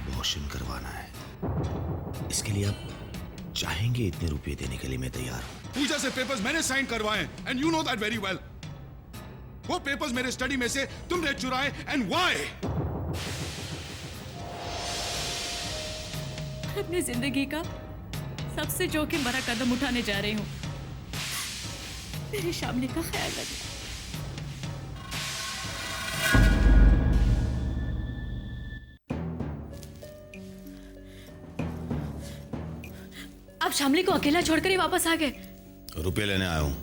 Abortion करवाना है। इसके लिए आप चाहेंगे इतने रुपए देने के लिए मैं तैयार हूं। पूजा से पेपर्स मैंने साइन करवाए and you know that very well. वो पेपर्स मेरे स्टडी में से तुमने चुराए एंड व्हाई? अपनी जिंदगी का सबसे जोखिम भरा कदम उठाने जा रही हूँ। मेरी शामली का ख्याल रखना। आप शामली को अकेला छोड़कर ही वापस आ गए? रुपए लेने आया हूं।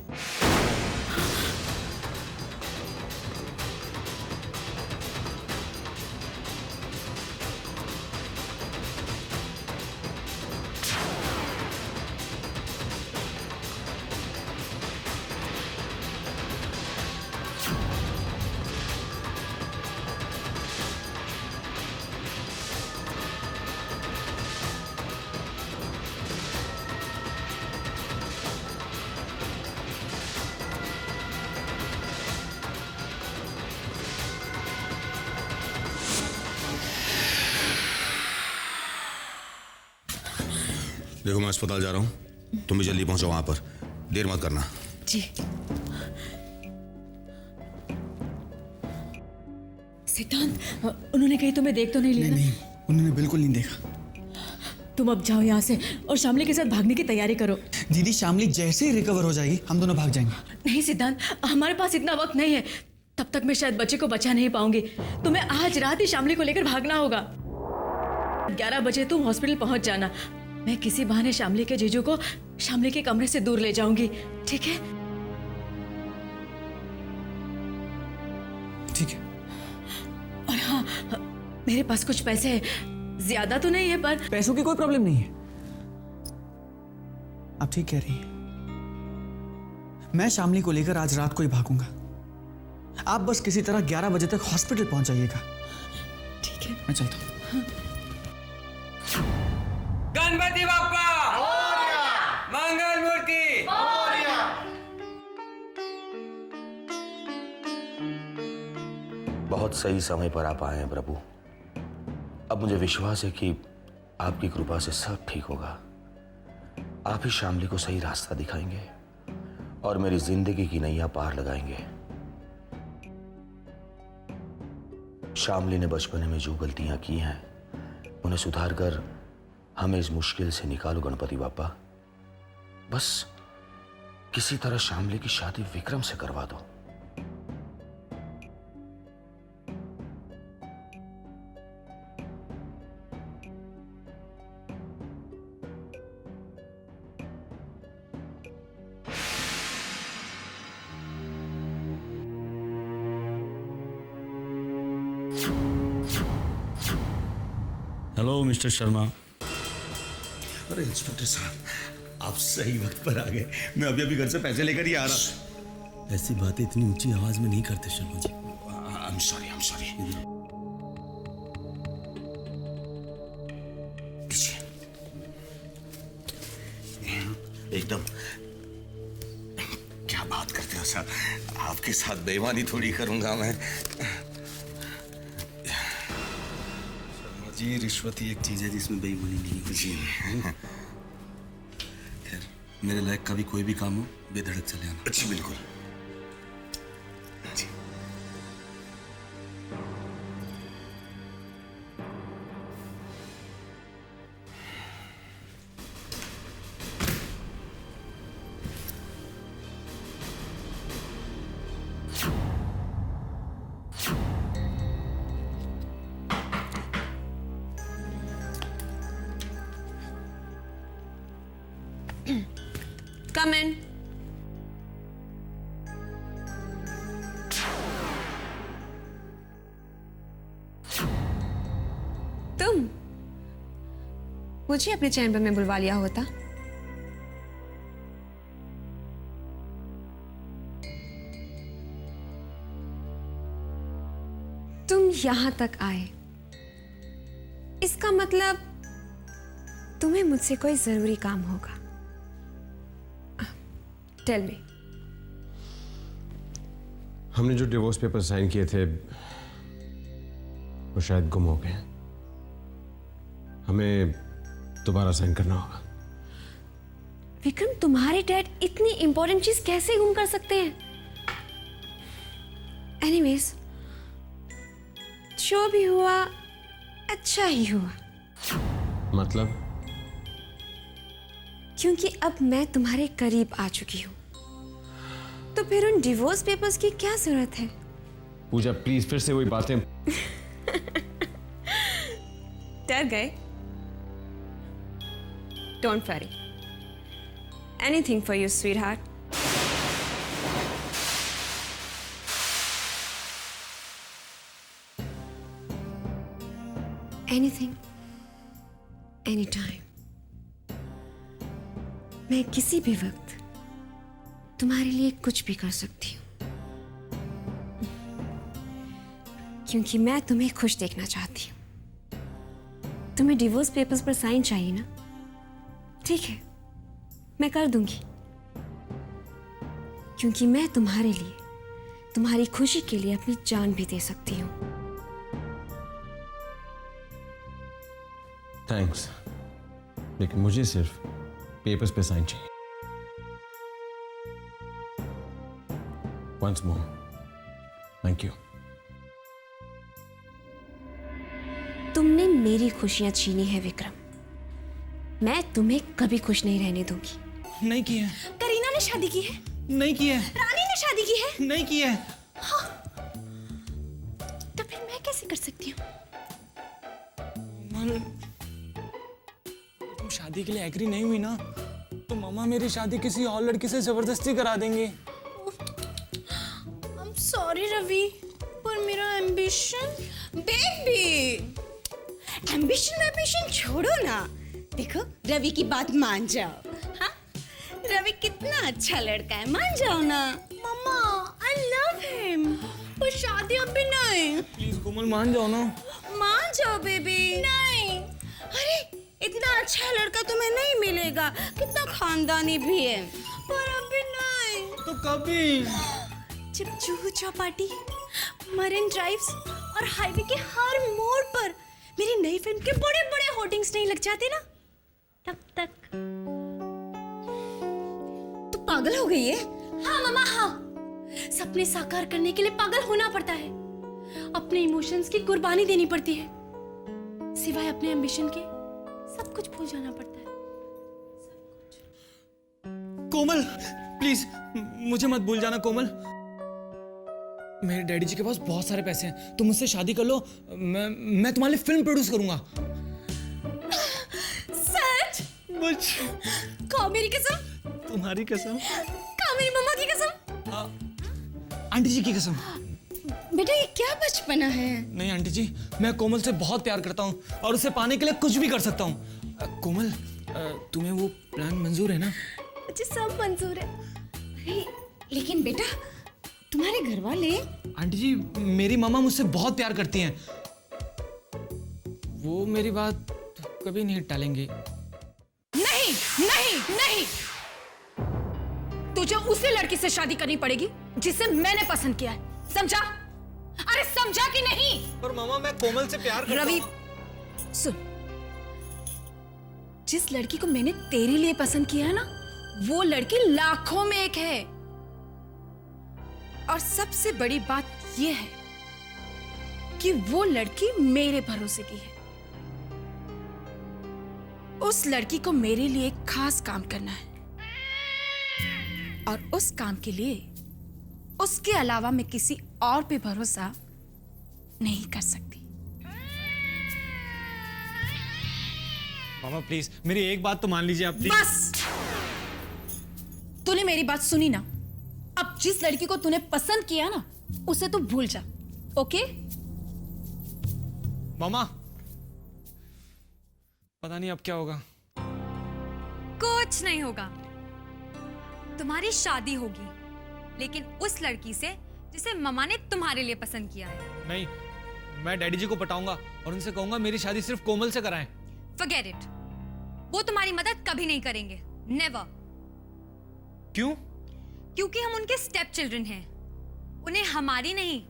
देखो मैं अस्पताल जा रहा हूं, तुम भी जल्दी पहुंचो वहां पर, देर मत करना। जी। सिद्धांत, उन्होंने कहीं तुम्हें देख तो नहीं लिया? नहीं, उन्होंने बिल्कुल नहीं देखा। तुम अब जाओ यहाँ से और शामली के साथ भागने की तैयारी करो। दीदी, शामली जैसे ही रिकवर हो जाएगी हम दोनों भाग जाएंगे। नहीं सिद्धांत, हमारे पास इतना वक्त नहीं है। तब तक मैं शायद बच्चे को बचा नहीं पाऊंगी। तुम्हें आज रात ही शामली को लेकर भागना होगा। 11 बजे तुम हॉस्पिटल पहुंच जाना। मैं किसी बहाने शामली के जीजू को शामली के कमरे से दूर ले जाऊंगी, ठीक है? ठीक है। और हाँ, मेरे पास कुछ पैसे हैं, ज्यादा तो नहीं है पर। पैसों की कोई प्रॉब्लम नहीं है, आप ठीक कह रही हैं। मैं शामली को लेकर आज रात को ही भागूंगा। आप बस किसी तरह 11 बजे तक हॉस्पिटल पहुंच जाइएगा। ठीक है, मैं चलता हूं। गणपति बाप्पा मंगल मूर्ति। बहुत सही समय पर आप आए हैं प्रभु। अब मुझे विश्वास है कि आपकी कृपा से सब ठीक होगा। आप ही शामली को सही रास्ता दिखाएंगे और मेरी जिंदगी की नैया पार लगाएंगे। शामली ने बचपन में जो गलतियां की हैं उन्हें सुधार कर हमें इस मुश्किल से निकालो गणपति बाप्पा। बस किसी तरह शामली की शादी विक्रम से करवा दो। Hello mister Sharma. अरे इंस्पेक्टर साहब, आप सही वक्त पर आ गए। मैं अभी अभी घर से पैसे लेकर ही आ रहा। ऐसी बातें इतनी ऊंची आवाज में नहीं करते Sharma ji. I am sorry. एकदम क्या बात करते हो सर, आपके साथ बेईमानी थोड़ी करूंगा मैं। जी रिश्वत ही एक चीज है जिसमें बेईमानी नहीं होती। जी खैर, मेरे लायक का भी कोई भी काम हो बेधड़क चले आना। जी बिल्कुल। जी Come in. तुम मुझे अपने चैम्बर में बुलवा लिया होता। तुम यहां तक आए, इसका मतलब तुम्हें मुझसे कोई जरूरी काम होगा। Tell me. हमने जो डिवोर्स पेपर साइन किए थे वो शायद गुम हो गए। हमें दोबारा साइन करना होगा। विक्रम, तुम्हारे डैड इतनी इंपॉर्टेंट चीज कैसे गुम कर सकते हैं? एनीवेज, जो भी हुआ अच्छा ही हुआ, मतलब? क्योंकि अब मैं तुम्हारे करीब आ चुकी हूँ। तो फिर उन डिवोर्स पेपर्स की क्या जरूरत है? पूजा प्लीज फिर से वही बातें। डर गए? Don't worry, anything for you sweetheart. Anything, any time. मैं किसी भी वक्त तुम्हारे लिए कुछ भी कर सकती हूँ, क्योंकि मैं तुम्हें खुश देखना चाहती हूँ। तुम्हें डिवोर्स पेपर्स पर साइन चाहिए ना? ठीक है, मैं कर दूंगी, क्योंकि मैं तुम्हारे लिए, तुम्हारी खुशी के लिए अपनी जान भी दे सकती हूँ। थैंक्स, लेकिन मुझे सिर्फ पेपर्स पे साइन चाहिए। Once more, thank you. तुमने मेरी खुशियां छीनी है विक्रम, मैं तुम्हें कभी खुश नहीं रहने दूंगी। नहीं की है। करीना ने शादी की है। नहीं की है। रानी ने शादी की है। नहीं की है। तो फिर मैं कैसे कर सकती हूँ? तुम शादी के लिए एग्री नहीं हुई ना, तो मामा मेरी शादी किसी और लड़की से जबरदस्ती करा देंगे। I'm sorry रवि, पर मेरा एम्बिशन। बेबी, एम्बिशन छोड़ो ना। देखो, रवि की बात मान जाओ। हाँ, रवि कितना अच्छा लड़का है, मान जाओ ना। मम्मा, I love him, पर शादी अभी नहीं। प्लीज कोमल मान जाओ ना। मान जाओ बेबी। नहीं, अरे इतना अच्छा लड़का तुम्हें नहीं मिलेगा, कितना खानदानी भी है, पर अभी नहीं। तो कभी? जब जुहू चौपाटी, मरीन ड्राइव्स और हाईवे के हर मोड़ पर मेरी नई फिल्म के बड़े बड़े होर्डिंग्स नहीं लग जाते ना, तब तक। तो पागल हो गई है? हाँ मामा, हाँ। सपने साकार करने के लिए पागल होना पड़ता है, अपने इमोशंस की कुर्बानी देनी पड़ती है, सिवाय अपने एम्बिशन के सब कुछ भूल जाना पड़ता है। कोमल प्लीज मुझे मत भूल जाना। कोमल, मेरे डैडी जी के पास बहुत सारे पैसे हैं, तुम मुझसे शादी कर लो, मैं तुम्हारे लिए फिल्म प्रोड्यूस करूंगा। सच? बच। खाओ मेरी कसम। तुम्हारी कसम। खाओ मेरी मम्मा की कसम। आंटी जी की कसम। बेटा, ये क्या बचपना है? नहीं आंटी जी, मैं कोमल से बहुत प्यार करता हूँ और उसे पाने के लिए कुछ भी कर सकता हूँ। कोमल, तुम्हें वो प्लान मंजूर है ना? मुझे सब मंजूर है। अरे, लेकिन बेटा, तुम्हारे घर वाले? आंटी जी, मेरी मामा मुझसे बहुत प्यार करती हैं, वो मेरी बात कभी नहीं टालेंगे। नहीं, नहीं, नहीं। तुझे उसी लड़की से शादी करनी पड़ेगी जिसे मैंने पसंद किया है, समझा? अरे समझा कि नहीं? पर मामा, मैं कोमल से प्यार करता रवि, सुन, जिस लड़की को मैंने तेरे लिए पसंद किया है ना, वो लड़की लाखों में एक है। और सबसे बड़ी बात यह है कि वो लड़की मेरे भरोसे की है। उस लड़की को मेरे लिए एक खास काम करना है, और उस काम के लिए उसके अलावा मैं किसी और पे भरोसा नहीं कर सकती। मामा प्लीज मेरी एक बात तो मान लीजिए आप। बस, तूने मेरी बात सुनी ना? अब जिस लड़की को तूने पसंद किया ना, उसे तू भूल जा, ओके? मामा, पता नहीं अब क्या होगा। कुछ नहीं होगा, तुम्हारी शादी होगी, लेकिन उस लड़की से जिसे ममा ने तुम्हारे लिए पसंद किया है। नहीं, मैं डैडी जी को पटाऊंगा और उनसे कहूंगा मेरी शादी सिर्फ कोमल से कराएं। Forget it, वो तुम्हारी मदद कभी नहीं करेंगे, नेवर। क्यों? क्योंकि हम उनके स्टेप चिल्ड्रन हैं, उन्हें हमारी नहीं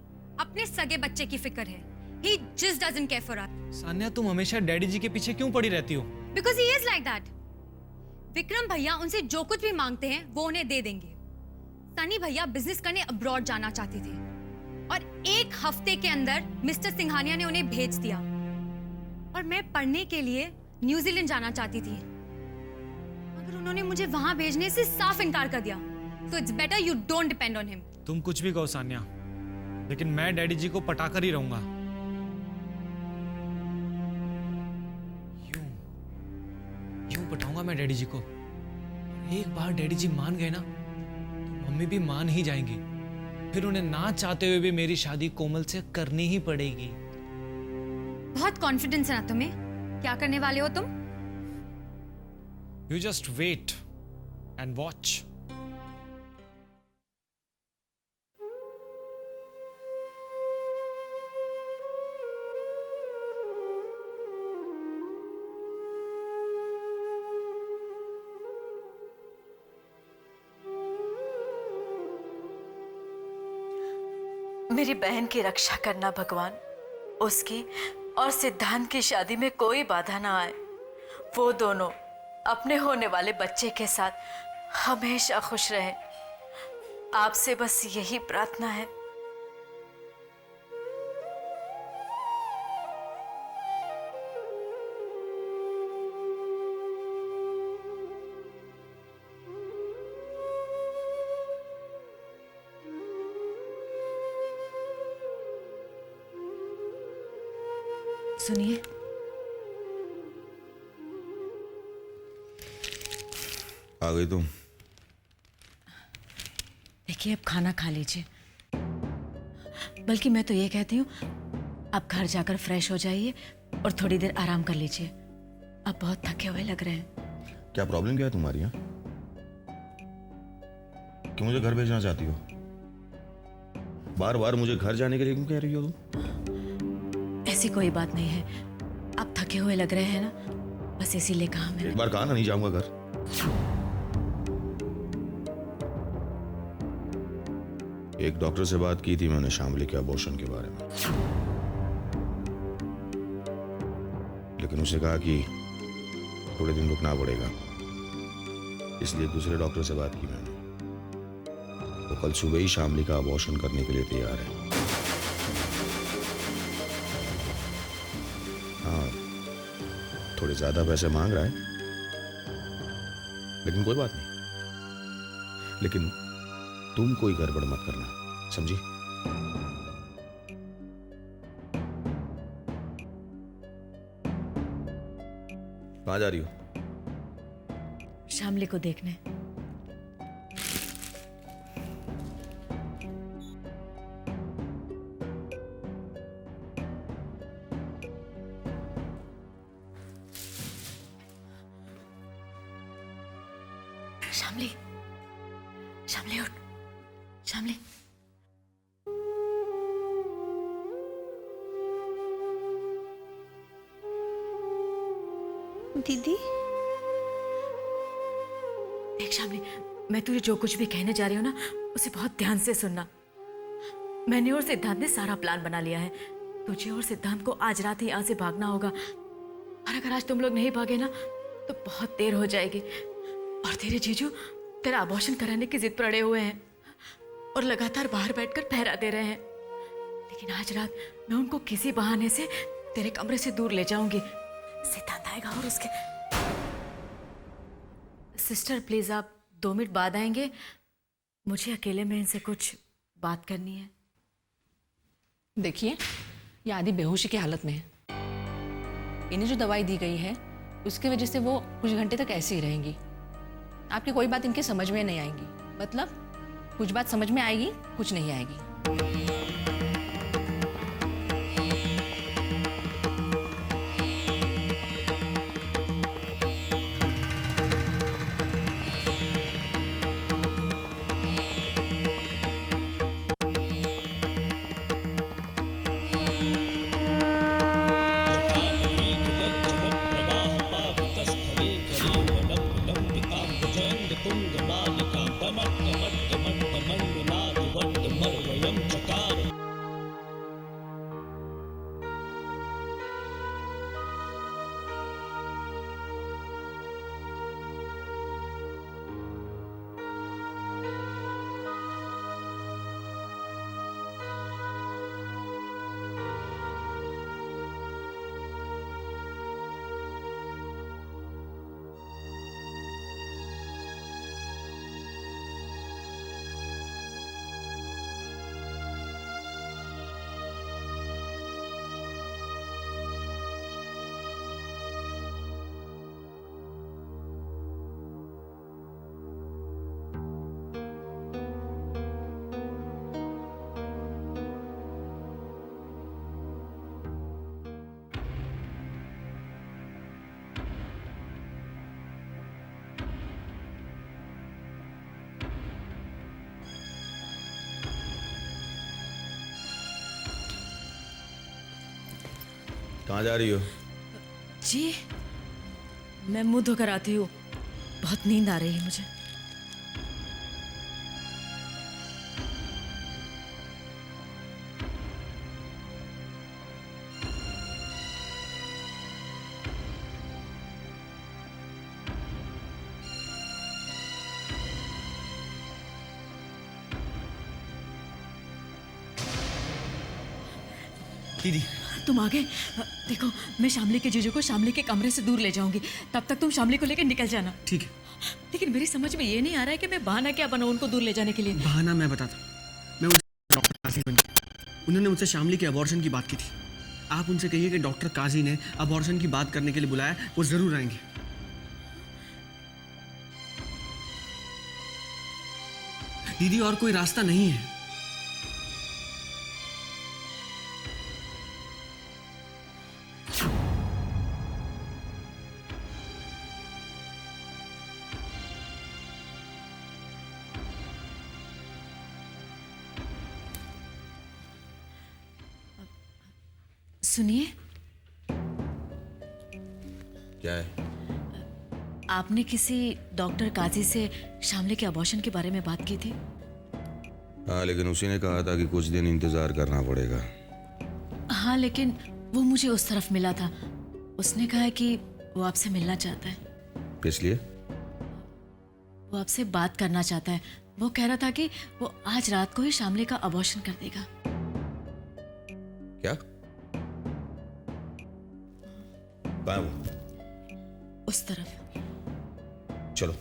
अपने सगे बच्चे की फिक्र है, He just doesn't care for us. Sanya, तुम हमेशा डैडी जी के पीछे क्यों पड़ी रहती हो? Because he is like that. Vikram भैया उनसे जो कुछ भी मांगते हैं वो उन्हें दे देंगे। सनी भैया बिजनेस करने अब्रॉड जाना चाहते थे और 1 हफ्ते के अंदर मिस्टर सिंघानिया ने उन्हें भेज दिया और मैं पढ़ने के लिए न्यूजीलैंड जाना चाहती थी, मगर उन्होंने मुझे वहां भेजने से साफ इनकार कर दिया। So it's better you don't depend on him. तुम कुछ भी कहो सान्या, लेकिन मैं डैडी जी को पटाकर ही रहूंगा। यूं पटाऊंगा मैं डैडी जी को। एक बार डैडी जी मान गए ना तो मम्मी भी मान ही जाएंगी। फिर उन्हें ना चाहते हुए भी मेरी शादी कोमल से करनी ही पड़ेगी। बहुत कॉन्फिडेंस है ना तुम्हें? क्या करने वाले हो तुम? You just wait and watch. मेरी बहन की रक्षा करना भगवान, उसकी और सिद्धांत की शादी में कोई बाधा ना आए। वो दोनों अपने होने वाले बच्चे के साथ हमेशा खुश रहें। आपसे बस यही प्रार्थना है। सुनिए, आ गई तुम? देखिए, अब खाना खा लीजिए। बल्कि मैं तो ये कहती हूँ, आप घर जाकर फ्रेश हो जाइए और थोड़ी देर आराम कर लीजिए। आप बहुत थके हुए लग रहे हैं। क्या प्रॉब्लम क्या है तुम्हारी? यहाँ कि मुझे घर भेजना चाहती हो? बार बार मुझे घर जाने के लिए क्यों कह रही हो तुम? ऐसी कोई बात नहीं है, आप थके हुए लग रहे हैं ना, बस इसीलिए कहा मैंने। एक बार कहा ना नहीं जाऊंगा घर। एक डॉक्टर से बात की थी मैंने शामली के अबॉर्शन के बारे में, लेकिन उसे कहा कि थोड़े दिन रुकना पड़ेगा, इसलिए दूसरे डॉक्टर से बात की मैंने। वो कल सुबह ही शामली का अबॉर्शन करने के लिए तैयार है। हाँ, थोड़े ज्यादा पैसे मांग रहा है, लेकिन कोई बात नहीं। लेकिन तुम कोई गड़बड़ मत करना, समझी? कहाँ जा रही हो? शामली को देखने। शामली, शामली उठ, शामली। दीदी, देख शामली, मैं तुझे जो कुछ भी कहने जा रही हूँ ना, उसे बहुत ध्यान से सुनना। मैंने और सिद्धांत ने सारा प्लान बना लिया है। तुझे और सिद्धांत को आज रात ही यहाँ से भागना होगा, और अगर आज तुम लोग नहीं भागे ना तो बहुत देर हो जाएगी। और तेरे जीजू तेरा अबॉर्शन कराने की जिद पर अड़े हुए हैं और लगातार बाहर बैठकर पहरा दे रहे हैं। लेकिन आज रात मैं उनको किसी बहाने से तेरे कमरे से दूर ले जाऊंगी। सिद्धांत आएगा और उसके... सिस्टर प्लीज, आप 2 मिनट बाद आएंगे? मुझे अकेले में इनसे कुछ बात करनी है। देखिए, ये आदि बेहोशी की हालत में है। इन्हें जो दवाई दी गई है उसकी वजह से वो कुछ घंटे तक ऐसे ही रहेंगी। आपकी कोई बात इनके समझ में नहीं आएगी। मतलब कुछ बात समझ में आएगी, कुछ नहीं आएगी। तुंग मालिका कमट कमट कमट मंडलात वट मरवयम चकार कहाँ जा रही हो? जी मैं मुंह धोकर आती हूँ, बहुत नींद आ रही है मुझे। दीदी तुम आ गए। देखो मैं शामली के जीजू को शामली के कमरे से दूर ले जाऊंगी, तब तक तुम शामली को लेकर निकल जाना। ठीक है। लेकिन मेरी समझ में ये नहीं आ रहा है कि मैं बहाना क्या बनाऊं उनको दूर ले जाने के लिए। बहाना मैं बताता हूँ। मैं उनसे डॉक्टर काजी बन गया। उन्होंने मुझसे शामली के अबॉर्शन की बात की थी। आप उनसे कहिए कि डॉक्टर काजी ने अबॉर्शन की बात करने के लिए बुलाया, वो जरूर आएंगे। दीदी और कोई रास्ता नहीं है। सुनिए, क्या है? आपने किसी डॉक्टर काजी से शामली के अबॉर्शन के बारे में बात की थी? हाँ, लेकिन उसी ने कहा था कि कुछ दिन इंतजार करना पड़ेगा। हाँ, लेकिन वो मुझे उस तरफ मिला था। उसने कहा है कि वो आपसे मिलना चाहता है। किस लिए? वो आपसे बात करना चाहता है। वो कह रहा था कि वो आज रात को ही शामली का अबॉर्शन कर देगा। क्या? कहाँ है वो? उस तरफ। चलो।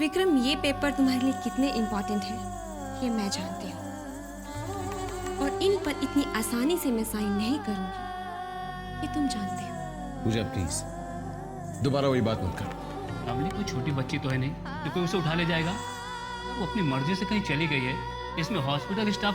विक्रम, ये पेपर तुम्हारे लिए कितने इम्पोर्टेंट है ये मैं जानती हूँ, और इन पर इतनी आसानी से मैं साइन नहीं करूंगी ये तुम जानते हो। पूजा प्लीज दोबारा वही बात मत कर। शामली कोई छोटी बच्ची तो है नहीं कि कोई उसे उठा ले जाएगा। वो अपनी मर्जी से कहीं चली गई है, इसमें हॉस्पिटल स्टाफ